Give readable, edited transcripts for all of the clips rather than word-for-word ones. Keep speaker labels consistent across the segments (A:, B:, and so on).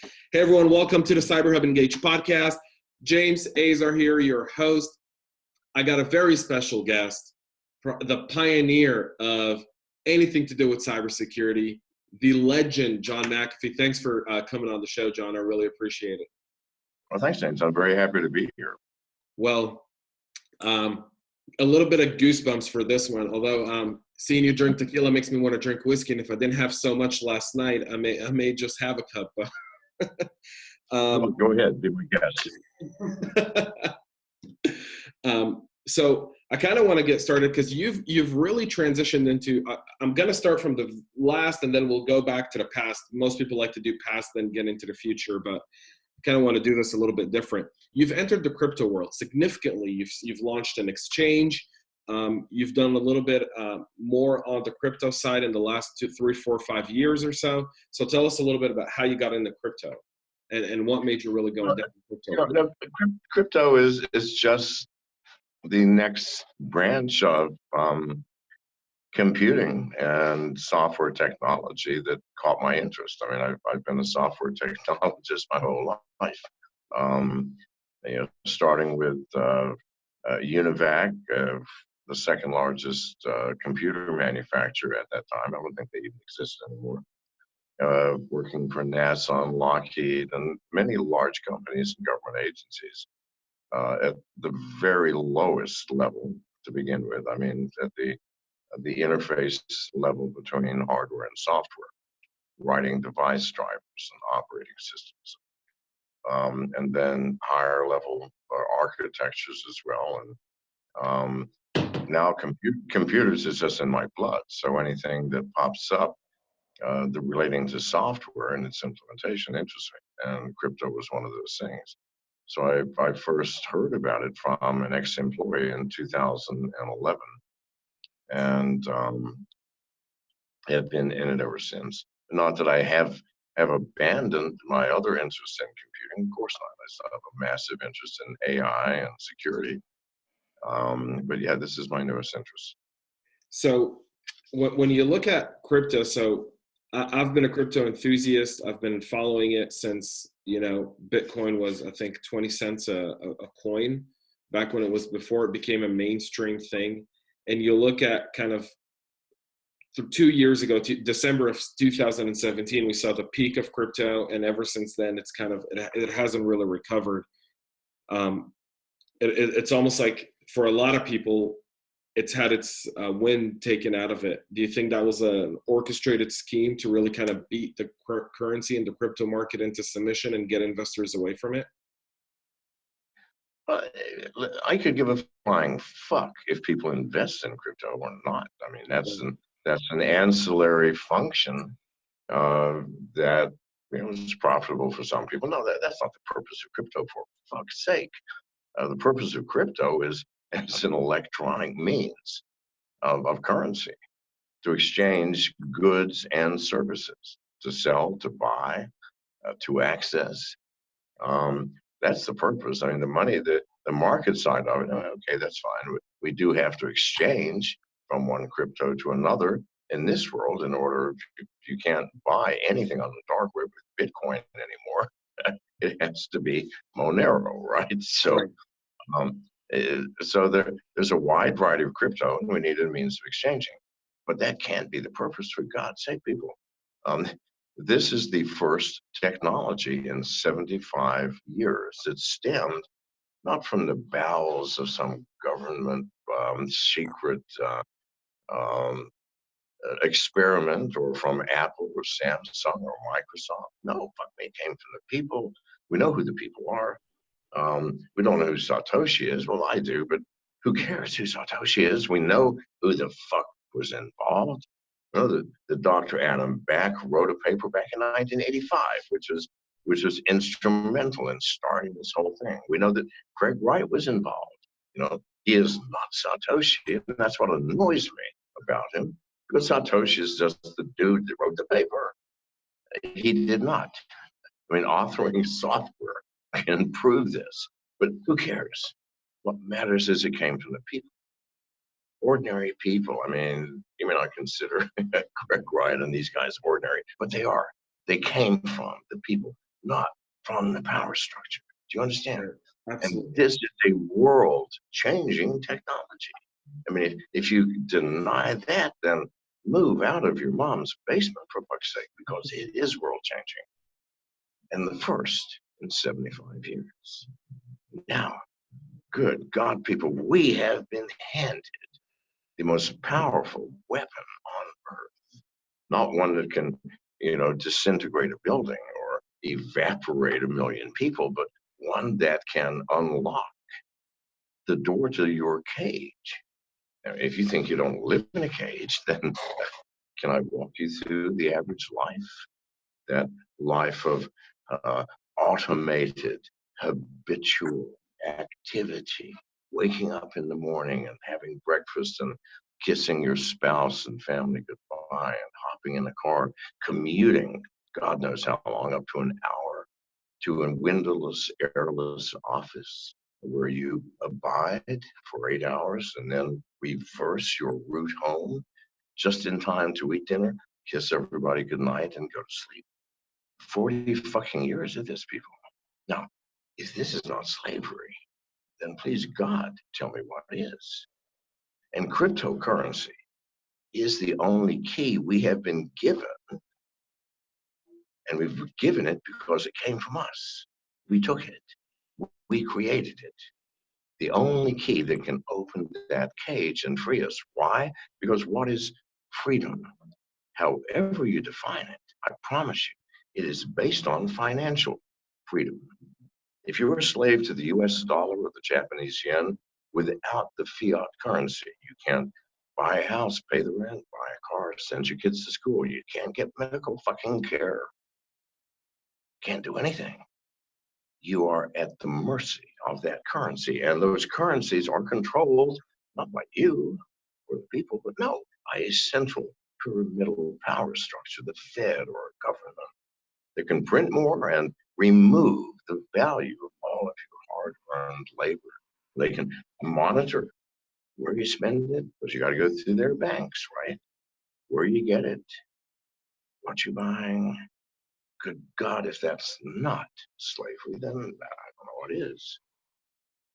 A: Hey everyone, welcome to the CyberHub Engage podcast. James Azar here, your host. I got a very special guest, the pioneer of anything to do with cybersecurity, the legend, John McAfee. Thanks for coming on the show, John. I really appreciate it.
B: Well, thanks, James. I'm very happy to be here.
A: Well, a little bit of goosebumps for this one, although seeing you drink tequila makes me want to drink whiskey, and if I didn't have so much last night, I may just have a cup.
B: Go ahead, be my guest.
A: So I kind of want to get started because you've really transitioned into. I'm going to start from the last, and then we'll go back to the past. Most people like to do past, then get into the future, but I kind of want to do this a little bit different. You've entered the crypto world significantly. You've launched an exchange. You've done a little bit more on the crypto side in the last 2, 3, 4, 5 years or so. So tell us a little bit about how you got into crypto and what made you really go into crypto.
B: Crypto is just the next branch of computing and software technology that caught my interest. I mean, I've been a software technologist my whole life. Starting with Univac, the second largest computer manufacturer at that time. I don't think they even exist anymore. Working for NASA and Lockheed and many large companies and government agencies at the very lowest level to begin with. I mean, at the interface level between hardware and software, writing device drivers and operating systems, and then higher level architectures as well. And now computers is just in my blood. So anything that pops up relating to software and its implementation interests me. And crypto was one of those things. So I first heard about it from an ex-employee in 2011, and have been in it ever since. Not that I have abandoned my other interests in computing. Of course not. I still have a massive interest in AI and security. But yeah, this is my newest interest.
A: So when you look at crypto, so I've been a crypto enthusiast. I've been following it since, Bitcoin was, I think, 20 cents a coin back when before it became a mainstream thing. And you look at kind of 2 years ago, December of 2017, we saw the peak of crypto. And ever since then, it's it hasn't really recovered. It's almost like for a lot of people, it's had its wind taken out of it. Do you think that was an orchestrated scheme to really kind of beat the currency and the crypto market into submission and get investors away from it?
B: I could give a flying fuck if people invest in crypto or not. I mean, that's an ancillary function that is profitable for some people. No, that's not the purpose of crypto, for fuck's sake. The purpose of crypto is as an electronic means of currency to exchange goods and services, to sell, to buy, to access. That's the purpose. I mean, the money, the market side of it, okay, that's fine. We do have to exchange from one crypto to another in this world in order, you can't buy anything on the dark web with Bitcoin anymore. It has to be Monero, right? So, so there's a wide variety of crypto, and we need a means of exchanging. But that can't be the purpose, for God's sake, people. This is the first technology in 75 years that stemmed not from the bowels of some government secret experiment or from Apple or Samsung or Microsoft. No, fuck me, it came from the people. We know who the people are. We don't know who Satoshi is. Well, I do, but who cares who Satoshi is? We know who the fuck was involved. You know, the Dr. Adam Back wrote a paper back in 1985, which was instrumental in starting this whole thing. We know that Craig Wright was involved. He is not Satoshi, and that's what annoys me about him, because Satoshi is just the dude that wrote the paper. He did not. I mean, authoring software can prove this, but who cares? What matters is it came from the people. Ordinary people. I mean, you may not consider Craig Wright and these guys ordinary, but they are. They came from the people. not from the power structure. Do you understand?
A: Right.
B: And
A: Absolutely.
B: this is a world-changing technology. I mean, if you deny that, then move out of your mom's basement, for fuck's sake, because it is world-changing. And the first in 75 years. Now, good God, people, we have been handed the most powerful weapon on earth. Not one that can, disintegrate a building or evaporate a million people, but one that can unlock the door to your cage. Now, if you think you don't live in a cage, then can I walk you through the average life? That life of uh, automated, habitual activity, waking up in the morning and having breakfast and kissing your spouse and family goodbye and hopping in the car, commuting, God knows how long, up to an hour, to a windowless, airless office where you abide for 8 hours and then reverse your route home just in time to eat dinner, kiss everybody goodnight, and go to sleep. 40 fucking years of this, people. Now, if this is not slavery, then please God, tell me what is. And cryptocurrency is the only key we have been given, and we've given it because it came from us. We took it, we created it. The only key that can open that cage and free us. Why? Because what is freedom? However you define it, I promise you, it is based on financial freedom. If you're a slave to the US dollar or the Japanese yen, without the fiat currency, you can't buy a house, pay the rent, buy a car, send your kids to school. You can't get medical fucking care. Can't do anything. You are at the mercy of that currency. And those currencies are controlled not by you or the people, but no, by a central pyramidal power structure, the Fed or a government that can print more and remove the value of all of your hard-earned labor. They can monitor where you spend it, but you got to go through their banks, right? Where you get it, what you're buying. Good God, if that's not slavery, then I don't know what is.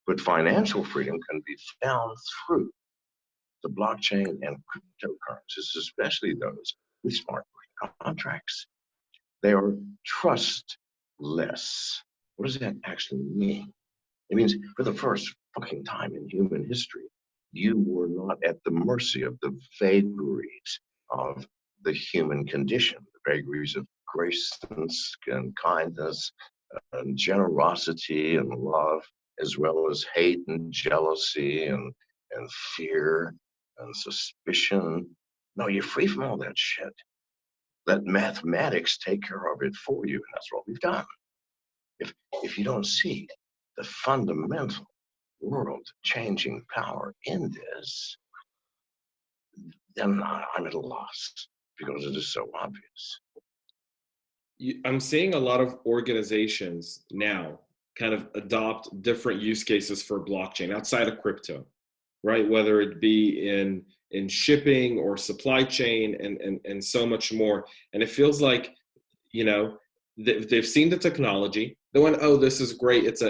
B: But financial freedom can be found through the blockchain and cryptocurrencies, especially those with smart contracts. They are trustless. What does that actually mean? It means for the first fucking time in human history, you were not at the mercy of the vagaries of the human condition, the vagaries of grace and kindness and generosity and love, as well as hate and jealousy and fear and suspicion. No, you're free from all that shit. Let mathematics take care of it for you. And that's what we've done. If you don't see the fundamental world changing power in this, then I'm at a loss because it is so obvious.
A: I'm seeing a lot of organizations now kind of adopt different use cases for blockchain outside of crypto, right? Whether it be in shipping or supply chain and so much more. And it feels like, you know, they've seen the technology. They went, oh, this is great. It's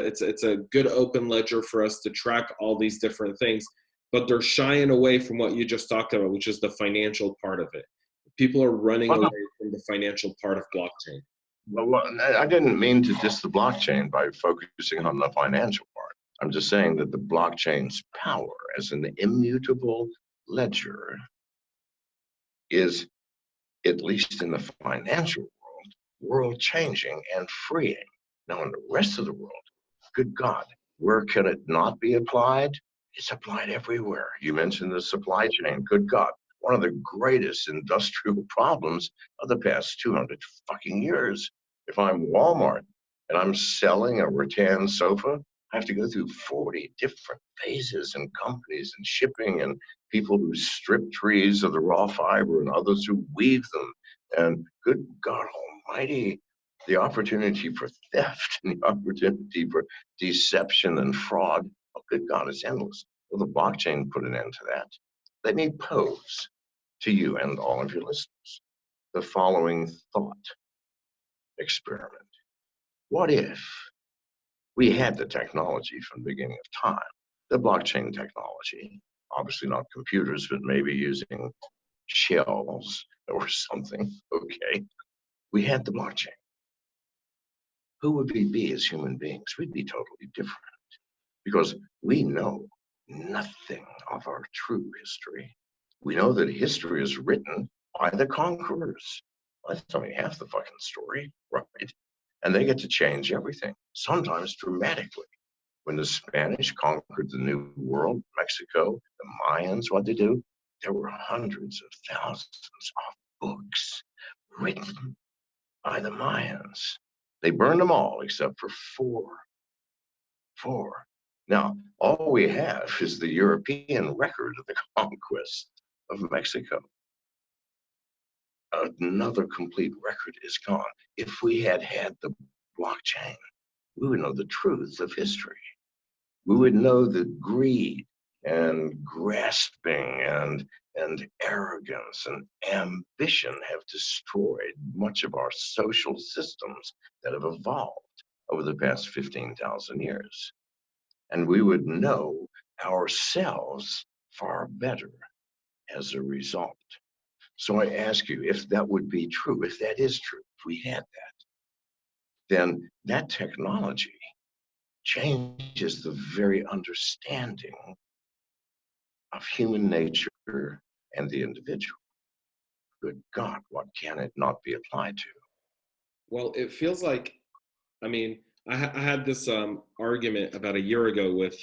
A: a good open ledger for us to track all these different things. But they're shying away from what you just talked about, which is the financial part of it. People are running
B: Well,
A: away
B: no,
A: from the financial part of blockchain.
B: well, I didn't mean to diss the blockchain by focusing on the financial part. I'm just saying that the blockchain's power as an immutable ledger is, at least in the financial world, world changing and freeing. Now, in the rest of the world, good God, where can it not be applied? It's applied everywhere. You mentioned the supply chain. Good God, one of the greatest industrial problems of the past 200 fucking years. If I'm Walmart and I'm selling a rattan sofa, I have to go through 40 different phases and companies and shipping and people who strip trees of the raw fiber and others who weave them. And good God Almighty, the opportunity for theft and the opportunity for deception and fraud, oh, good God, it's endless. Well, the blockchain put an end to that. Let me pose to you and all of your listeners the following thought experiment. what if we had the technology from the beginning of time, the blockchain technology, obviously not computers, but maybe using shells or something, okay? We had the blockchain. Who would we be as human beings? We'd be totally different because we know nothing of our true history. We know that history is written by the conquerors. Well, that's only half the fucking story, right? And they get to change everything, sometimes dramatically. When the Spanish conquered the New World, Mexico, the Mayans, what they do? There were hundreds of thousands of books written by the Mayans. They burned them all except for four. Four. Now, all we have is the European record of the conquest of Mexico. Another complete record is gone. If we had had the blockchain, we would know the truth of history. We would know that greed and grasping and arrogance and ambition have destroyed much of our social systems that have evolved over the past 15,000 years. And we would know ourselves far better as a result. So I ask you, if that would be true, if that is true, if we had that, then that technology changes the very understanding of human nature and the individual. Good God, what can it not be applied to?
A: Well, it feels like, I mean, I had this argument about a year ago with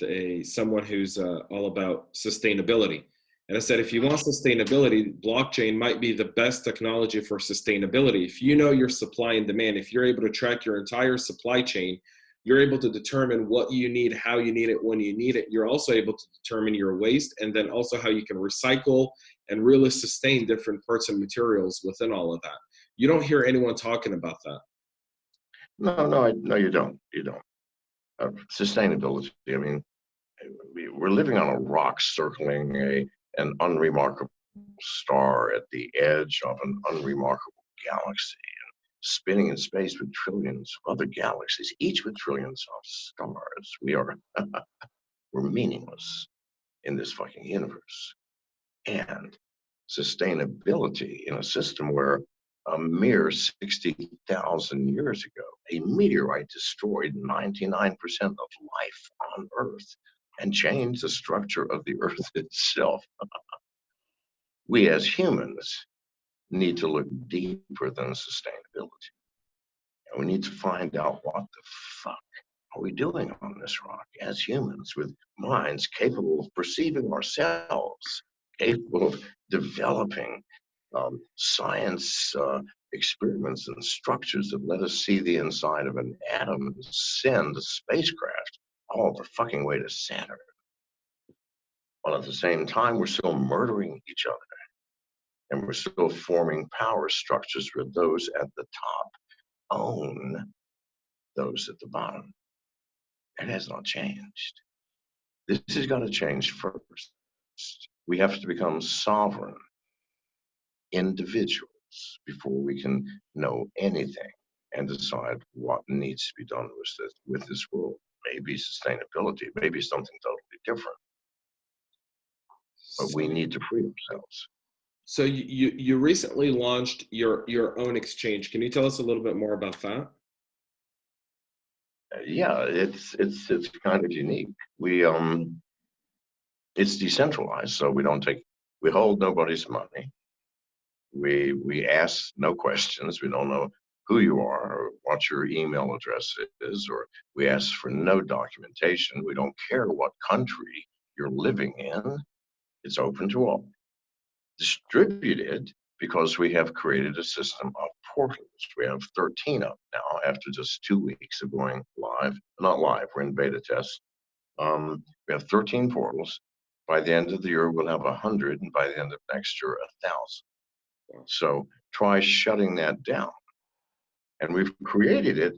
A: someone who's all about sustainability. And I said, if you want sustainability, blockchain might be the best technology for sustainability. If you know your supply and demand, if you're able to track your entire supply chain, you're able to determine what you need, how you need it, when you need it. You're also able to determine your waste and then also how you can recycle and really sustain different parts and materials within all of that. You don't hear anyone talking about that.
B: No, you don't. You don't. Sustainability. I mean, we're living on a rock circling an unremarkable star at the edge of an unremarkable galaxy, and spinning in space with trillions of other galaxies, each with trillions of stars. We're meaningless in this fucking universe. And sustainability in a system where a mere 60,000 years ago, a meteorite destroyed 99% of life on Earth and changed the structure of the Earth itself. We as humans need to look deeper than sustainability. And we need to find out what the fuck are we doing on this rock as humans with minds capable of perceiving ourselves, capable of developing science experiments and structures that let us see the inside of an atom and send a spacecraft all the fucking way to Saturn. While at the same time, we're still murdering each other and we're still forming power structures where those at the top own those at the bottom. It has not changed. This has got to change first. We have to become sovereign individuals before we can know anything and decide what needs to be done with this world. Maybe sustainability, maybe something totally different. But we need to free ourselves.
A: So you recently launched your own exchange. Can you tell us a little bit more about that?
B: Yeah, it's kind of unique. It's decentralized, so we hold nobody's money. We ask no questions. We don't know who you are or what your email address is, or we ask for no documentation. We don't care what country you're living in. It's open to all. Distributed because we have created a system of portals. We have 13 of them now after just 2 weeks of going live. Not live, we're in beta test. We have 13 portals. By the end of the year, we'll have 100, and by the end of next year, 1,000. So try shutting that down. And we've created it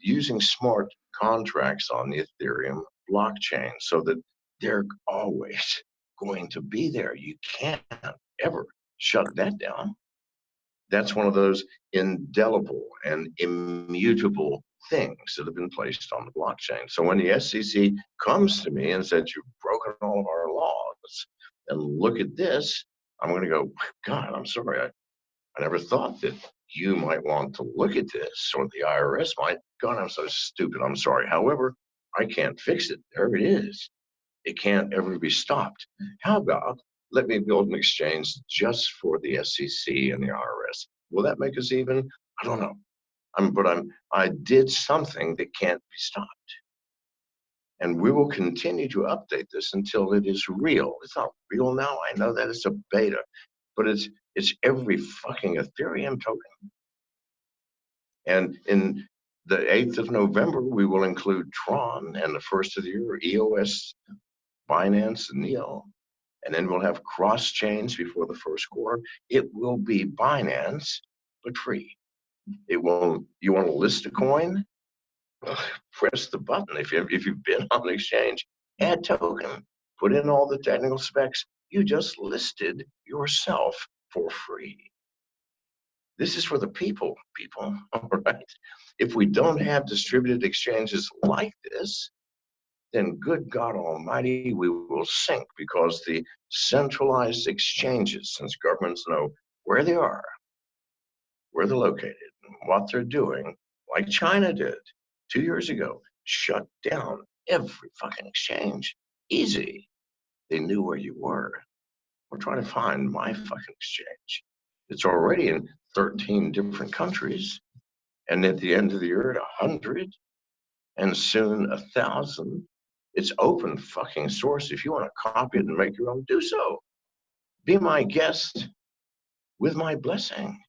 B: using smart contracts on the Ethereum blockchain so that they're always going to be there. You can't ever shut that down. That's one of those indelible and immutable things that have been placed on the blockchain. So when the SEC comes to me and says, you've broken all of our laws, and look at this, I'm going to go, God, I'm sorry. I never thought that you might want to look at this, or the IRS might. God, I'm so stupid. I'm sorry. However, I can't fix it. There it is. It can't ever be stopped. How about let me build an exchange just for the SEC and the IRS? Will that make us even? I don't know. I did something that can't be stopped. And we will continue to update this until it is real. It's not real now. I know that it's a beta, but it's every fucking Ethereum token. And in the 8th of November, we will include Tron, and the first of the year, EOS, Binance, and Neo. And then we'll have cross chains before the first quarter. It will be Binance, but free. It won't. You want to list a coin? Press the button. If you've been on an exchange, add token, put in all the technical specs. You just listed yourself for free. This is for the people, all right? If we don't have distributed exchanges like this, then good God Almighty, we will sink, because the centralized exchanges, since governments know where they are, where they're located, and what they're doing, like China did 2 years ago, shut down every fucking exchange. Easy. They knew where you were. We're trying to find my fucking exchange. It's already in 13 different countries, and at the end of the year, at 100, and soon 1,000. It's open fucking source. If you want to copy it and make your own, do so. Be my guest with my blessing.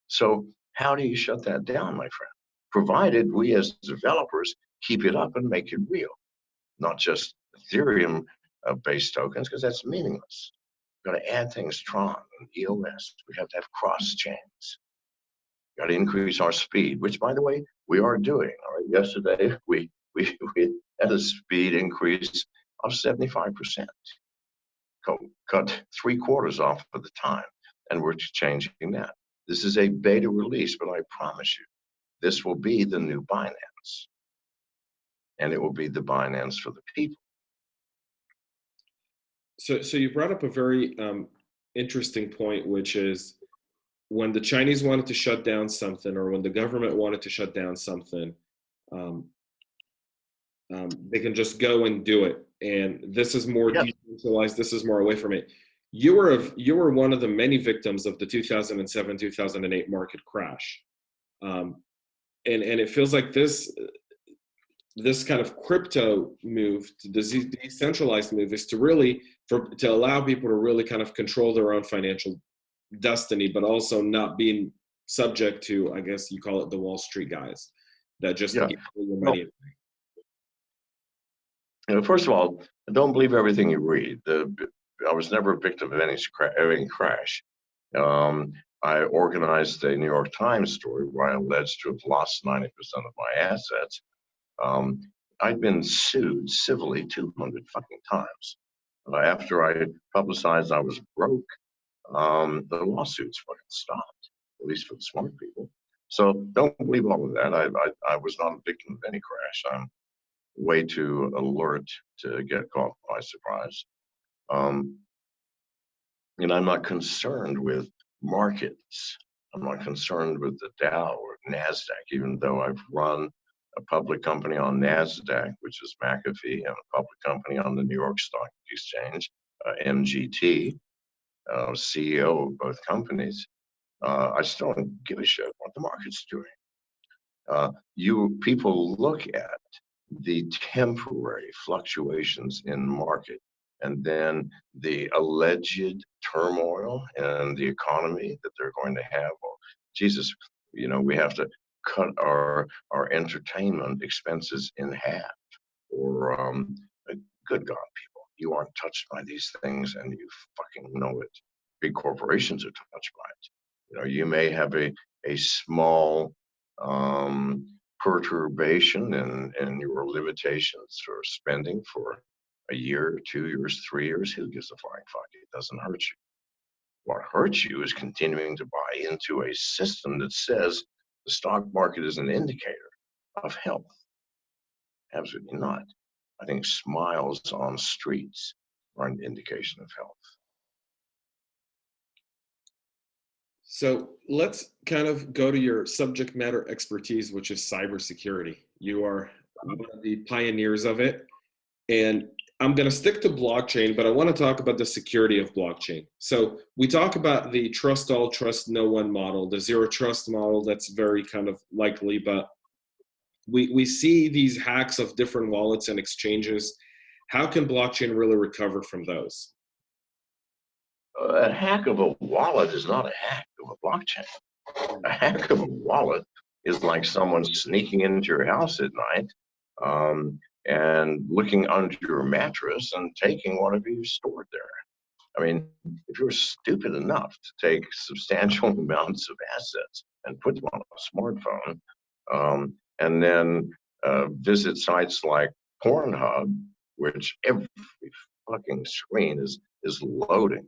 B: So how do you shut that down, my friend? Provided we as developers keep it up and make it real, not just Ethereum based tokens, because that's meaningless. We've got to add things, Tron and EOS. We have to have cross chains. Got to increase our speed, which, by the way, we are doing. All right, yesterday we had a speed increase of 75%. Cut 3/4 off of the time, and we're changing that. This is a beta release, but I promise you, this will be the new Binance, and it will be the Binance for the people.
A: So you brought up a very interesting point, which is when the Chinese wanted to shut down something, or when the government wanted to shut down something, um, they can just go and do it. And this is more decentralized. This is more away from it. You were one of the many victims of the 2007-2008 market crash, and it feels like this kind of crypto move, this decentralized move, is to allow people to really kind of control their own financial destiny, but also not being subject to, I guess you call it, the Wall Street guys that just get your money.
B: First of all, don't believe everything you read. I was never a victim of any crash. I organized a New York Times story where I alleged to have lost 90% of my assets. I'd been sued civilly 200 fucking times. After I publicized I was broke, the lawsuits fucking stopped, at least for the smart people. So don't believe all of that. I was not a victim of any crash. I'm way too alert to get caught by surprise. And I'm not concerned with markets. I'm not concerned with the Dow or NASDAQ, even though I've run a public company on NASDAQ, which is McAfee, and a public company on the New York Stock Exchange, MGT, CEO of both companies. I still don't give a shit what the market's doing. People look at the temporary fluctuations in market, and then the alleged turmoil in the economy that they're going to have. Well, Jesus, we have to cut our entertainment expenses in half. Or, good God, people, you aren't touched by these things, and you fucking know it. Big corporations are touched by it. You may have a small perturbation in your limitations for spending for a year, 2 years, 3 years. Who gives a flying fuck? It doesn't hurt you. What hurts you is continuing to buy into a system that says the stock market is an indicator. of health. Absolutely not. I think smiles on streets are an indication of health.
A: So let's kind of go to your subject matter expertise, which is cybersecurity. You are one of the pioneers of it. And I'm going to stick to blockchain, but I want to talk about the security of blockchain. So we talk about the trust all, trust no one model, the zero trust model. That's very kind of likely, but we see these hacks of different wallets and exchanges. How can blockchain really recover from those?
B: A hack of a wallet is not a hack of a blockchain. A hack of a wallet is like someone sneaking into your house at night and looking under your mattress and taking whatever you stored there. I mean, if you're stupid enough to take substantial amounts of assets and put them on a smartphone, and then visit sites like PornHub, which every fucking screen is loading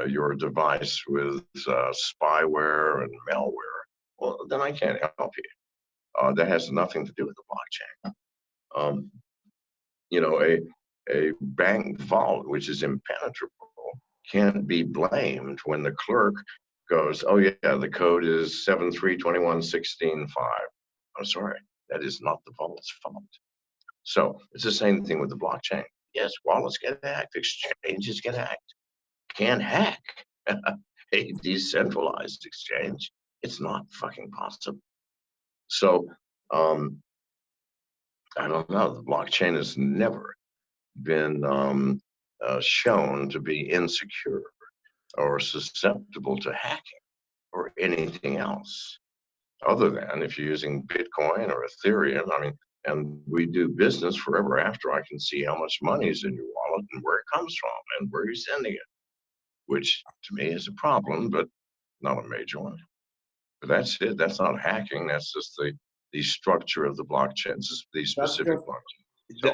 B: your device with spyware and malware, well, then I can't help you. That has nothing to do with the blockchain. You know, a bank vault, which is impenetrable, can't be blamed when the clerk goes, oh yeah, the code is 732116.5. I'm sorry, that is not the vault's fault. So it's the same thing with the blockchain. Yes, wallets get hacked, exchanges get hacked. Can't hack a decentralized exchange. It's not fucking possible. So I don't know. The blockchain has never been shown to be insecure or susceptible to hacking or anything else, other than if you're using Bitcoin or Ethereum. I mean, and we do business forever after. I can see how much money is in your wallet and where it comes from and where you're sending it, which to me is a problem, but not a major one. But that's it. That's not hacking. That's just the structure of the blockchain, just the specific blockchain.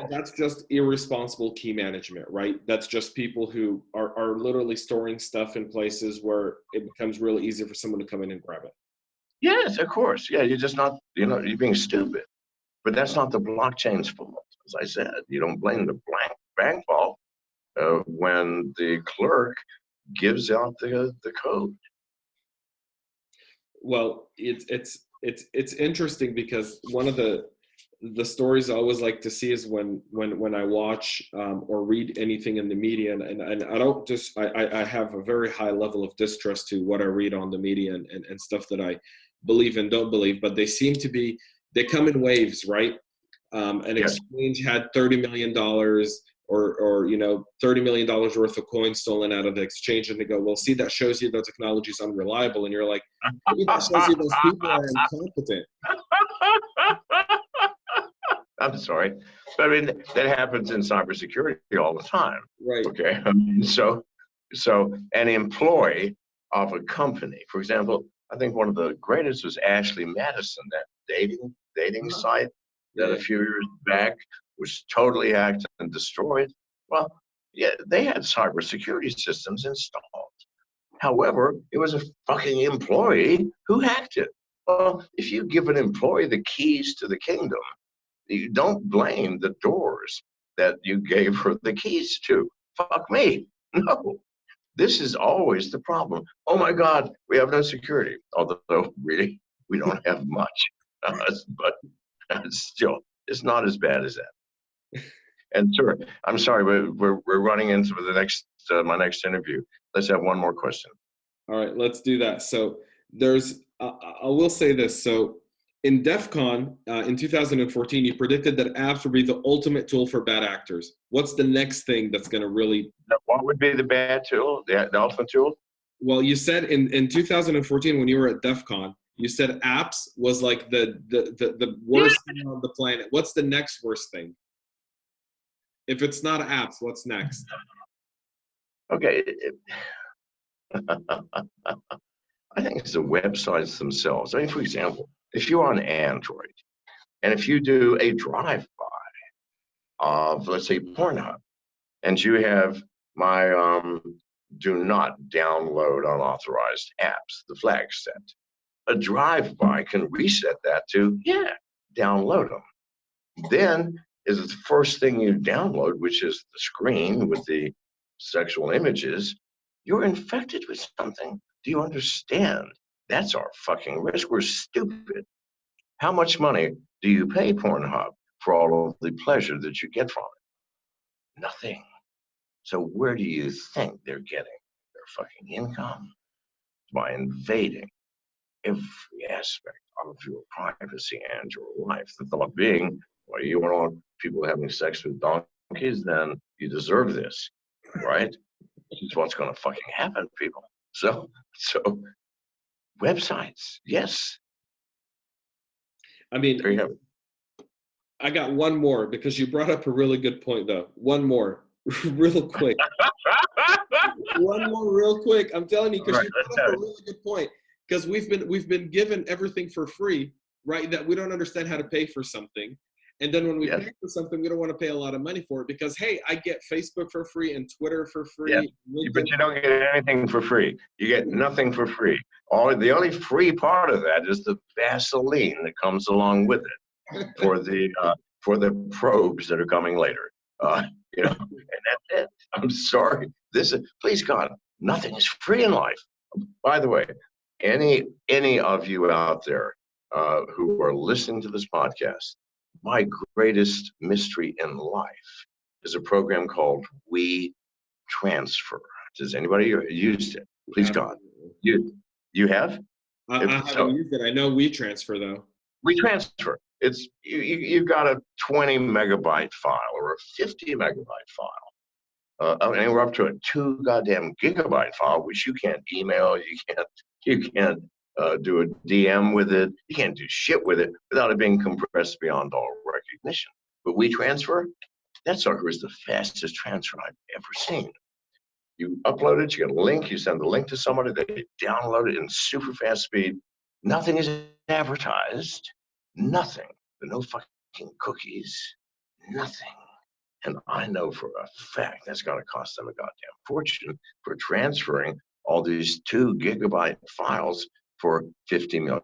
A: That's just irresponsible key management, right? That's just people who are literally storing stuff in places where it becomes really easy for someone to come in and grab it.
B: Yes, of course. Yeah, you're just not, you're being stupid. But that's not the blockchain's fault. As I said, you don't blame the bank vault when the clerk gives out the code.
A: Well, it's interesting because one of the stories I always like to see is when I watch or read anything in the media, and I don't just I have a very high level of distrust to what I read on the media and stuff that I believe and don't believe, but they come in waves, right? An exchange had $30 million or $30 million worth of coins stolen out of the exchange, and they go, well, see, that shows you the technology is unreliable, and you're like, maybe that shows you those people are incompetent.
B: I'm sorry, but I mean that happens in cybersecurity all the time.
A: Right.
B: Okay. So an employee of a company, for example, I think one of the greatest was Ashley Madison, that dating site that a few years back was totally hacked and destroyed. Well, yeah, they had cybersecurity systems installed. However, it was a fucking employee who hacked it. Well, if you give an employee the keys to the kingdom, you don't blame the doors that you gave her the keys to. Fuck me. No. This is always the problem. Oh my God, we have no security. Although, really, we don't have much. But still, it's not as bad as that. And sir, I'm sorry, we're running into the next my next interview. Let's have one more question.
A: All right, let's do that. So there's, I will say this. So in DEF CON in 2014, you predicted that apps would be the ultimate tool for bad actors. What's the next thing that's going to really?
B: What would be the bad tool, the ultimate tool?
A: Well, you said in 2014 when you were at DEF CON, you said apps was like the worst thing on the planet. What's the next worst thing? If it's not apps, what's next?
B: Okay. I think it's the websites themselves. I mean, for example, if you're on Android and if you do a drive-by of, let's say, PornHub, and you have my do not download unauthorized apps, the flag set, a drive-by can reset that to, yeah, download them. Then is the first thing you download, which is the screen with the sexual images, you're infected with something. Do you understand? That's our fucking risk. We're stupid. How much money do you pay PornHub for all of the pleasure that you get from it? Nothing. So where do you think they're getting their fucking income? By invading every aspect of your privacy and your life. The thought being, well, you want people having sex with donkeys, then you deserve this, right? This is what's going to fucking happen, people. So websites, yes.
A: I mean,
B: There you have it.
A: I got one more because you brought up a really good point, though. One more, real quick. One more, real quick. I'm telling you, because you brought up a really good point. Because we've been given everything for free, right? That we don't understand how to pay for something, and then when we pay for something, we don't want to pay a lot of money for it because hey, I get Facebook for free and Twitter for free.
B: Yeah. But you don't get anything for free. You get nothing for free. The only free part of that is the Vaseline that comes along with it for the probes that are coming later. You know, and that's it. I'm sorry. Please God, nothing is free in life. By the way, any of you out there who are listening to this podcast, my greatest mystery in life is a program called WeTransfer. Does anybody use it? Please God, you have?
A: I haven't used it. I know WeTransfer though.
B: WeTransfer. It's you've got a 20 megabyte file or a 50 megabyte file. And we're up to a 2 goddamn gigabyte file, which you can't email, you can't do a DM with it, you can't do shit with it without it being compressed beyond all recognition. But WeTransfer, that sucker is the fastest transfer I've ever seen. You upload it, you get a link, you send the link to somebody, they download it in super fast speed. Nothing is advertised, nothing. There are no fucking cookies, nothing. And I know for a fact that's going to cost them a goddamn fortune for transferring all these 2 gigabyte files for 50 million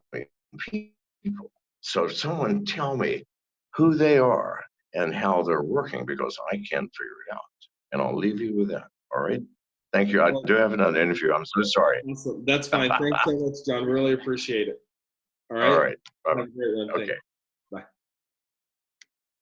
B: people. So someone tell me who they are and how they're working because I can't figure it out. And I'll leave you with that. All right. Thank you. I do have another interview. I'm so sorry.
A: Awesome. That's fine. Thanks so much, John. Really appreciate it. All right.
B: All right.
A: Have a great one.
B: Okay.